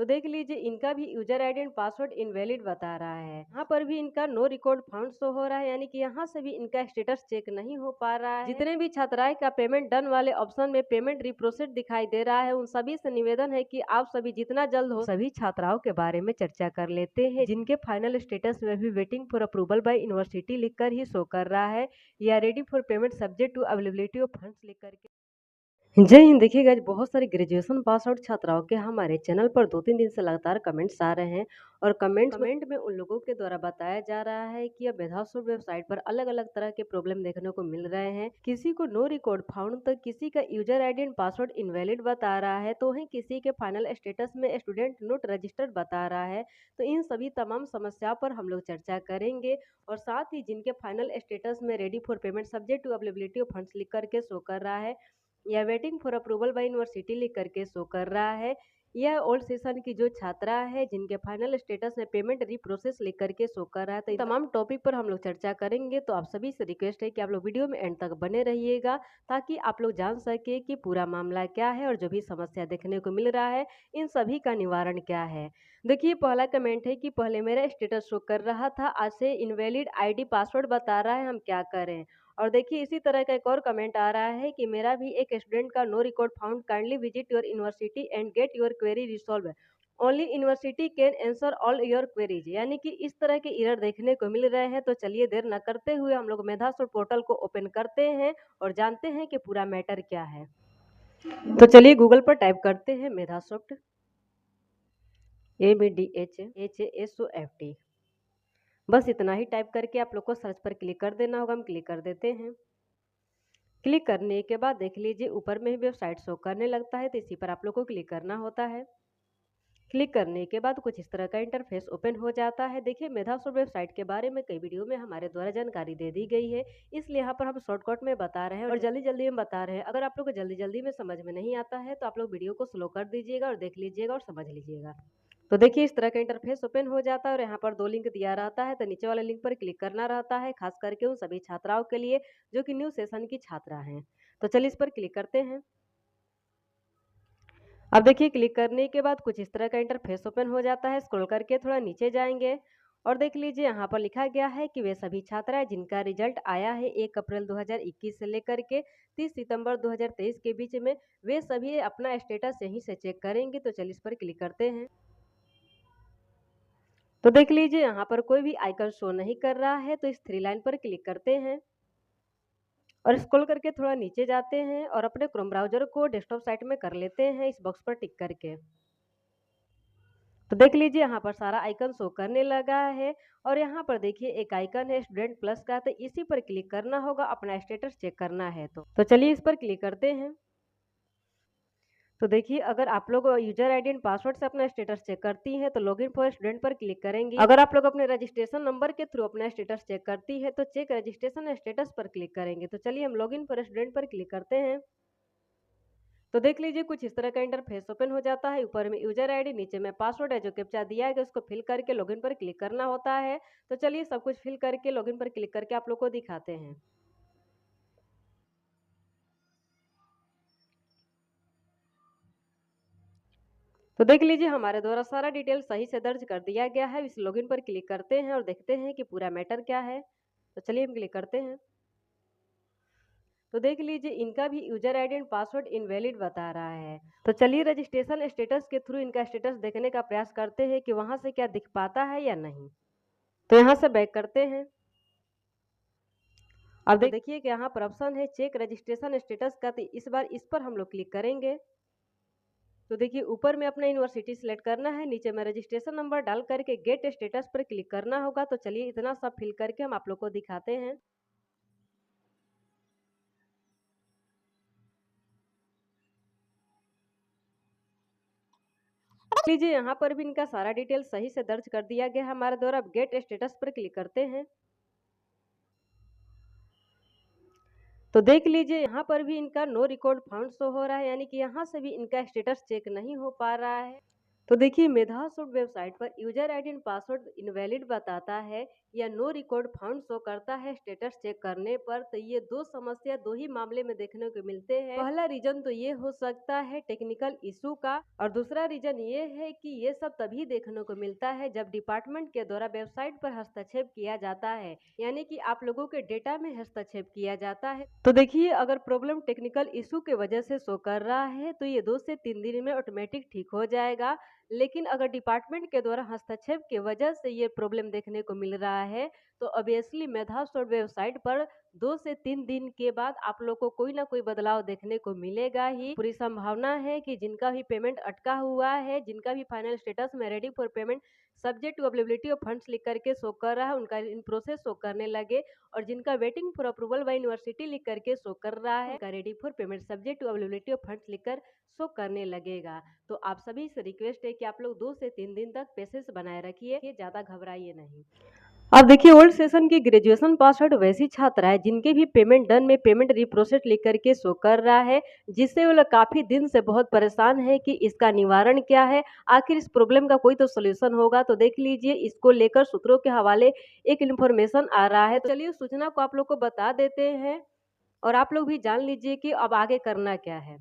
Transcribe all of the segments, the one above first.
तो देख लीजिए इनका भी user ID and password invalid बता रहा है। यहाँ पर भी इनका नो रिकॉर्ड फाउंड शो हो रहा है, यानी कि यहाँ से भी इनका स्टेटस चेक नहीं हो पा रहा है। जितने भी छात्राएं का पेमेंट डन वाले ऑप्शन में पेमेंट रिप्रोसेस दिखाई दे रहा है, उन सभी से निवेदन है कि आप सभी जितना जल्द हो सभी छात्राओं के बारे में चर्चा कर लेते हैं जिनके फाइनल स्टेटस में भी waiting for approval by university लिखकर ही शो कर रहा है, या ready for payment subject to availability of funds लिख करके। जय हिंद। देखिए गाइस, बहुत सारे ग्रेजुएशन पास आउट छात्राओं के हमारे चैनल पर 2-3 दिन से लगातार कमेंट्स आ रहे हैं, और कमेंट में उन लोगों के द्वारा बताया जा रहा है कि अब मेधासुर वेबसाइट पर अलग अलग तरह के प्रॉब्लम देखने को मिल रहे हैं। किसी को नो रिकॉर्ड फाउंड, तो किसी का user ID and password invalid बता रहा है, तो वहीं किसी के फाइनल स्टेटस में स्टूडेंट नोट रजिस्टर्ड बता रहा है। तो इन सभी तमाम समस्याओं पर हम लोग चर्चा करेंगे, और साथ ही जिनके फाइनल स्टेटस में ready for payment subject to availability of funds लिख करके शो कर रहा है, या waiting for approval by university लिख करके शो कर रहा है, या ओल्ड सेशन की जो छात्रा है जिनके फाइनल स्टेटस में पेमेंट रिप्रोसेस लिख करके शो कर रहा है। तो तमाम टॉपिक पर हम लोग चर्चा करेंगे, तो आप सभी से रिक्वेस्ट है कि आप लोग वीडियो में एंड तक बने रहिएगा, ताकि आप लोग जान सके कि पूरा मामला क्या है और जो भी समस्या देखने को मिल रहा है इन सभी का निवारण क्या है। देखिए, पहला कमेंट है कि पहले मेरा स्टेटस शो कर रहा था, आज से इनवैलिड आईडी पासवर्ड बता रहा है, हम क्या करें। और देखिए इसी तरह का एक और कमेंट आ रहा है कि मेरा भी एक स्टूडेंट का no record found, kindly visit your university and get your query resolve, only university can answer all your queries. यानी कि इस तरह के एरर देखने को मिल रहे हैं। तो चलिए देर न करते हुए हम लोग मेधासॉफ्ट पोर्टल को ओपन करते हैं और जानते हैं कि पूरा मैटर क्या है। तो चलिए गूगल पर टाइप करते हैं मेधासॉफ्ट, MEDHSOFT। बस इतना ही टाइप करके आप लोग को सर्च पर क्लिक कर देना होगा। हम क्लिक कर देते हैं। क्लिक करने के बाद देख लीजिए ऊपर में ही वेबसाइट शो करने लगता है, तो इसी पर आप लोग को क्लिक करना होता है। क्लिक करने के बाद कुछ इस तरह का इंटरफेस ओपन हो जाता है। देखिए, मेधासुर वेबसाइट के बारे में कई वीडियो में हमारे द्वारा जानकारी दे दी गई है, इसलिए यहाँ पर हम शॉर्टकट में बता रहे हैं और जल्दी जल्दी में बता रहे हैं। अगर आप लोग को जल्दी जल्दी में समझ में नहीं आता है तो आप लोग वीडियो को स्लो कर दीजिएगा और देख लीजिएगा और समझ लीजिएगा। तो देखिए इस तरह का इंटरफेस ओपन हो जाता है, और यहाँ पर 2 लिंक दिया रहता है, तो नीचे वाले लिंक पर क्लिक करना रहता है, खास करके उन सभी छात्राओं के लिए जो कि न्यू सेशन की छात्रा हैं। तो चलिए इस पर क्लिक करते हैं। अब देखिए क्लिक करने के बाद कुछ इस तरह का इंटरफेस ओपन हो जाता है। स्क्रॉल करके थोड़ा नीचे जाएंगे और देख लीजिए यहाँ पर लिखा गया है कि वे सभी छात्राएं जिनका रिजल्ट आया है 1 अप्रैल 2021 से लेकर के 30 सितंबर 2023 के बीच में, वे सभी अपना स्टेटस यहीं से चेक करेंगे। तो चलिए इस पर क्लिक करते हैं। तो देख लीजिए यहाँ पर कोई भी आइकन शो नहीं कर रहा है, तो इस 3 लाइन पर क्लिक करते हैं और स्क्रॉल करके थोड़ा नीचे जाते हैं और अपने क्रोम ब्राउजर को डेस्कटॉप साइट में कर लेते हैं इस बॉक्स पर टिक करके। तो देख लीजिए यहाँ पर सारा आइकन शो करने लगा है, और यहाँ पर देखिए एक आइकन है स्टूडेंट प्लस का, तो इसी पर क्लिक करना होगा अपना स्टेटस चेक करना है। तो चलिए इस पर क्लिक करते हैं। तो देखिए अगर आप लोग यूजर आईडी एंड पासवर्ड से अपना स्टेटस चेक करती हैं तो लॉगिन फॉर स्टूडेंट पर क्लिक करेंगी। अगर आप लोग अपने रजिस्ट्रेशन नंबर के थ्रू अपना स्टेटस चेक करती है तो चेक रजिस्ट्रेशन स्टेटस पर क्लिक करेंगे। तो चलिए हम लॉगिन फॉर स्टूडेंट पर क्लिक करते हैं। तो देख लीजिए कुछ इस तरह का इंटरफेस ओपन हो जाता है। ऊपर में यूजर आईडी, नीचे में पासवर्ड है, जो कैप्चा दिया है उसको फिल करके लॉगिन पर क्लिक करना होता है। तो चलिए सब कुछ फिल करके लॉगिन पर क्लिक करके आप लोग को दिखाते हैं। तो देख लीजिए हमारे द्वारा सारा डिटेल सही से दर्ज कर दिया गया है। इस लॉगिन पर क्लिक करते हैं और देखते हैं कि पूरा मैटर क्या है। तो चलिए हम क्लिक करते हैं। तो देख लीजिए इनका भी user ID and password invalid बता रहा है। तो चलिए रजिस्ट्रेशन स्टेटस के थ्रू इनका स्टेटस देखने का प्रयास करते हैं कि वहां से क्या दिख पाता है या नहीं। तो यहाँ से बैक करते हैं। अब देखिए कि यहाँ पर ऑप्शन है चेक रजिस्ट्रेशन स्टेटस का, तो इस बार इस पर हम लोग क्लिक करेंगे। तो देखिए ऊपर में अपना यूनिवर्सिटी सिलेक्ट करना है, नीचे में रजिस्ट्रेशन नंबर डाल करके गेट स्टेटस पर क्लिक करना होगा। तो चलिए इतना सब फिल करके हम आप लोग को दिखाते हैं। लीजिए यहाँ पर भी इनका सारा डिटेल सही से दर्ज कर दिया गया है हमारे द्वारा। अब गेट स्टेटस पर क्लिक करते हैं। तो देख लीजिए यहाँ पर भी इनका नो रिकॉर्ड फाउंड शो हो रहा है, यानी कि यहाँ से भी इनका स्टेटस चेक नहीं हो पा रहा है। तो देखिए मेधासूट वेबसाइट पर user ID and password invalid बताता है या नो रिकॉर्ड फाउंड शो करता है स्टेटस चेक करने पर। तो ये दो समस्या दो ही मामले में देखने को मिलते हैं। पहला रीजन तो ये हो सकता है टेक्निकल इशू का, और दूसरा रीजन ये है कि ये सब तभी देखने को मिलता है जब डिपार्टमेंट के द्वारा वेबसाइट पर हस्तक्षेप किया जाता है, यानी कि आप लोगों के डेटा में हस्तक्षेप किया जाता है। तो देखिए अगर प्रॉब्लम टेक्निकल इशू के वजह से शो कर रहा है तो ये 2 से 3 दिन में ऑटोमेटिक ठीक हो जाएगा। लेकिन अगर डिपार्टमेंट के द्वारा हस्तक्षेप की वजह से ये प्रॉब्लम देखने को मिल रहा है तो ऑब्वियसली मेधासोर्ट वेबसाइट पर 2 से 3 दिन के बाद आप लोग को कोई ना कोई बदलाव देखने को मिलेगा ही। पूरी संभावना है कि जिनका भी पेमेंट अटका हुआ है, जिनका भी फाइनल स्टेटस में ready for payment subject to availability of funds लिख करके शो कर रहा है, उनका इन प्रोसेस शो करने लगे, और जिनका waiting for approval by university लिख करके शो कर रहा है, उनका ready for payment subject to availability of funds लिखकर शो करने लगेगा। तो आप सभी से रिक्वेस्ट है कि आप लोग 2 से 3 दिन तक पेशेंस बनाए रखिए, ज्यादा घबराइए नहीं। अब देखिए ओल्ड सेशन की ग्रेजुएशन पास आउट वैसी छात्रा है जिनके भी पेमेंट डन में पेमेंट रिप्रोसेस लिख करके शो कर रहा है, जिससे वो लोग काफी दिन से बहुत परेशान है कि इसका निवारण क्या है, आखिर इस प्रॉब्लम का कोई तो सोल्यूशन होगा। तो देख लीजिए इसको लेकर सूत्रों के हवाले एक इन्फॉर्मेशन आ रहा है। तो चलिए सूचना को आप लोग को बता देते हैं और आप लोग भी जान लीजिए कि अब आगे करना क्या है।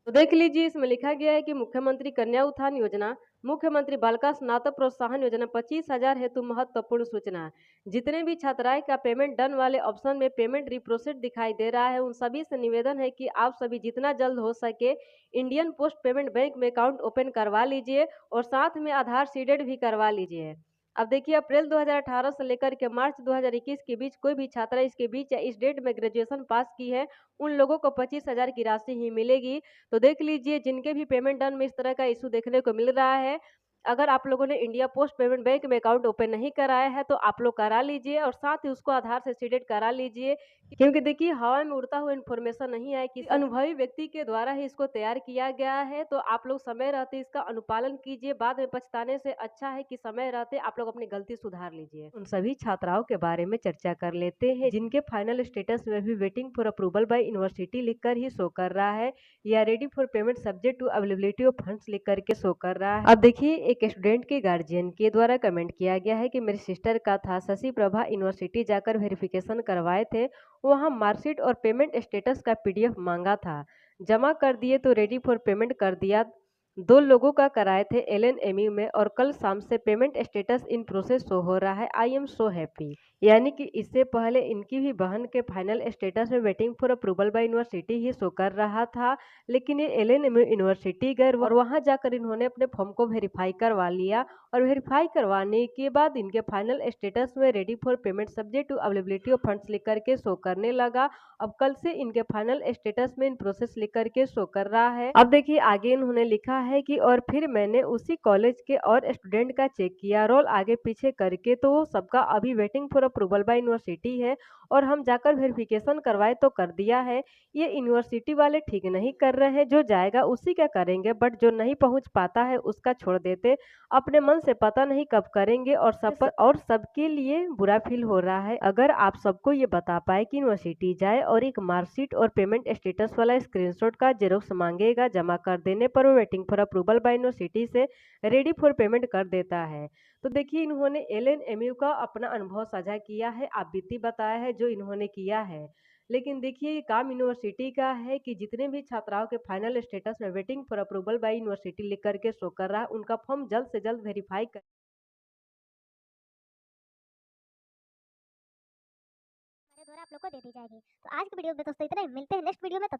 तो देख लीजिए इसमें लिखा गया है कि मुख्यमंत्री कन्या उत्थान योजना, मुख्यमंत्री बालिका स्नातक प्रोत्साहन योजना 25,000 हेतु महत्वपूर्ण सूचना। जितने भी छात्राएं का पेमेंट डन वाले ऑप्शन में पेमेंट रिप्रोसेस दिखाई दे रहा है, उन सभी से निवेदन है कि आप सभी जितना जल्द हो सके इंडियन पोस्ट पेमेंट बैंक में अकाउंट ओपन करवा लीजिए और साथ में आधार सीडेड भी करवा लीजिए। अब देखिए अप्रैल 2018 से लेकर के मार्च 2021 के बीच कोई भी छात्रा इसके बीच या इस डेट में ग्रेजुएशन पास की है, उन लोगों को 25,000 की राशि ही मिलेगी। तो देख लीजिए जिनके भी पेमेंट डन में इस तरह का इशू देखने को मिल रहा है, अगर आप लोगों ने इंडिया पोस्ट पेमेंट बैंक में अकाउंट ओपन नहीं कराया है तो आप लोग करा लीजिए और साथ ही उसको आधार से सीडेड करा लीजिए, क्योंकि देखिए हवा में उड़ता हुआ इन्फॉर्मेशन नहीं है कि अनुभवी व्यक्ति के द्वारा ही इसको तैयार किया गया है। तो आप लोग समय रहते इसका अनुपालन कीजिए, बाद में पछताने से अच्छा है कि समय रहते आप लोग अपनी गलती सुधार लीजिए। उन सभी छात्राओं के बारे में चर्चा कर लेते हैं जिनके फाइनल स्टेटस में भी waiting for approval by university लिखकर ही शो कर रहा है या ready for payment subject to availability of funds लिख करके शो कर रहा है। अब देखिए एक स्टूडेंट के गार्जियन के द्वारा कमेंट किया गया है कि मेरी सिस्टर का था शशि प्रभा यूनिवर्सिटी जाकर वेरिफिकेशन करवाए थे, वहाँ मार्कशीट और पेमेंट स्टेटस का पीडीएफ मांगा था, जमा कर दिए तो रेडी फॉर पेमेंट कर दिया। 2 लोगों का कराए थे LNMU में और कल शाम से payment status in process show हो रहा है। I am so happy. यानी कि इससे पहले इनकी भी बहन के फाइनल स्टेटस में waiting for approval by university he show कर रहा था, लेकिन ये LNMU यूनिवर्सिटी गए और वहां जाकर इन्होंने अपने फॉर्म को वेरीफाई करवा लिया और वेरीफाई करवाने के बाद इनके फाइनल स्टेटस में ready for payment subject to availability of funds लिख करके शो करने लगा। अब कल से इनके फाइनल स्टेटस में इन प्रोसेस लिख करके शो कर रहा है। अब देखिए आगे इन्होंने लिखा है कि और फिर मैंने उसी कॉलेज के और स्टूडेंट का चेक किया रोल आगे पीछे करके, तो वो सबका अभी waiting for approval by university है और हम जाकर वेरिफिकेशन करवाए तो कर दिया है। ये यूनिवर्सिटी वाले ठीक नहीं कर रहे हैं, जो जाएगा उसी का करेंगे, बट जो नहीं पहुंच पाता है उसका छोड़ देते। अपने मन से पता नहीं कब करेंगे और सबके लिए बुरा फील हो रहा है। अगर आप सबको ये बता पाए कि यूनिवर्सिटी जाए और एक मार्कशीट और पेमेंट स्टेटस वाला स्क्रीनशॉट का जेरोक्स मांगेगा, जमा कर देने पर वो waiting for approval by university से रेडी फॉर पेमेंट कर देता है। तो देखिए इन्होंने LNMU का अपना अनुभव साझा किया है, आप बीती बताया है जो इन्होंने किया है। लेकिन देखिए ये काम यूनिवर्सिटी का है कि जितने भी छात्राओं के फाइनल स्टेटस में waiting for approval by university लिख करके शो कर रहा है, उनका फॉर्म जल्द से जल्द वेरीफाई कर हमारे द्वारा आप लोग को दे दी जाएगी। तो आज की वीडियो में दोस्तों इतना ही, मिलते हैं नेक्स्ट वीडियो में। तब